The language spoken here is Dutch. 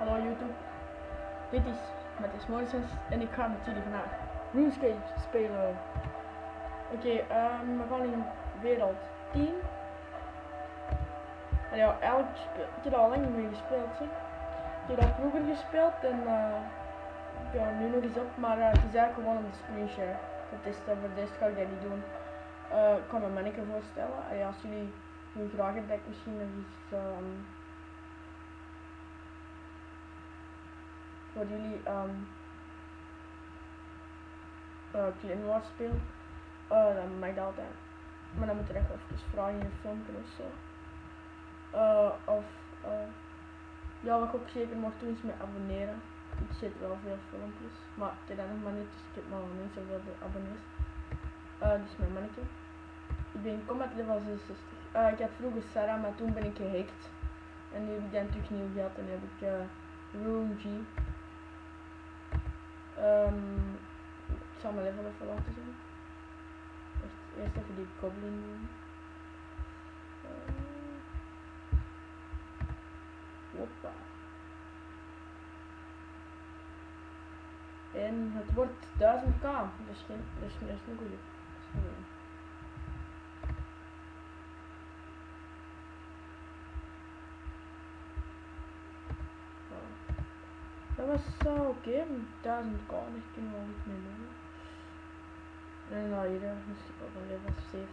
Hallo YouTube, dit is Matthias Morrisens en ik ga met jullie vandaag RuneScape spelen. Oké, we gaan in wereld 10. En ja, eigenlijk ik heb al lang niet meer gespeeld. Zeg. Ik heb dat vroeger gespeeld en ja, nu nog eens op, maar het is eigenlijk gewoon om de screenshare te testen. Voor de rest ga ik dat niet doen. Ik kan me een manneke voorstellen. Ja, als jullie graag hebben dat ik misschien nog eens voor jullie Clan Wars spelen, dan mag dat altijd. Maar dan moet je echt even vragen in een filmpje of zo. Ja, wat ik ook zeker mag doen is me abonneren. Ik zit wel veel filmpjes, maar ik heb dat nog maar niet, dus ik heb nog niet zoveel abonnees. Dus mijn mannetje. Ik ben combat level 66. Ik had vroeger Sarah, maar toen ben ik gehackt. En nu heb ik dat natuurlijk nieuw gehad en heb ik Rune G. Ik zal mijn level even laten zien. Eerst even die goblin doen. Hoppa. En het wordt 1000k. Dat is een goede. Dat was oké, 1000k, dat kunnen we wel niet meer doen. En nou hier, misschien ook een level 70.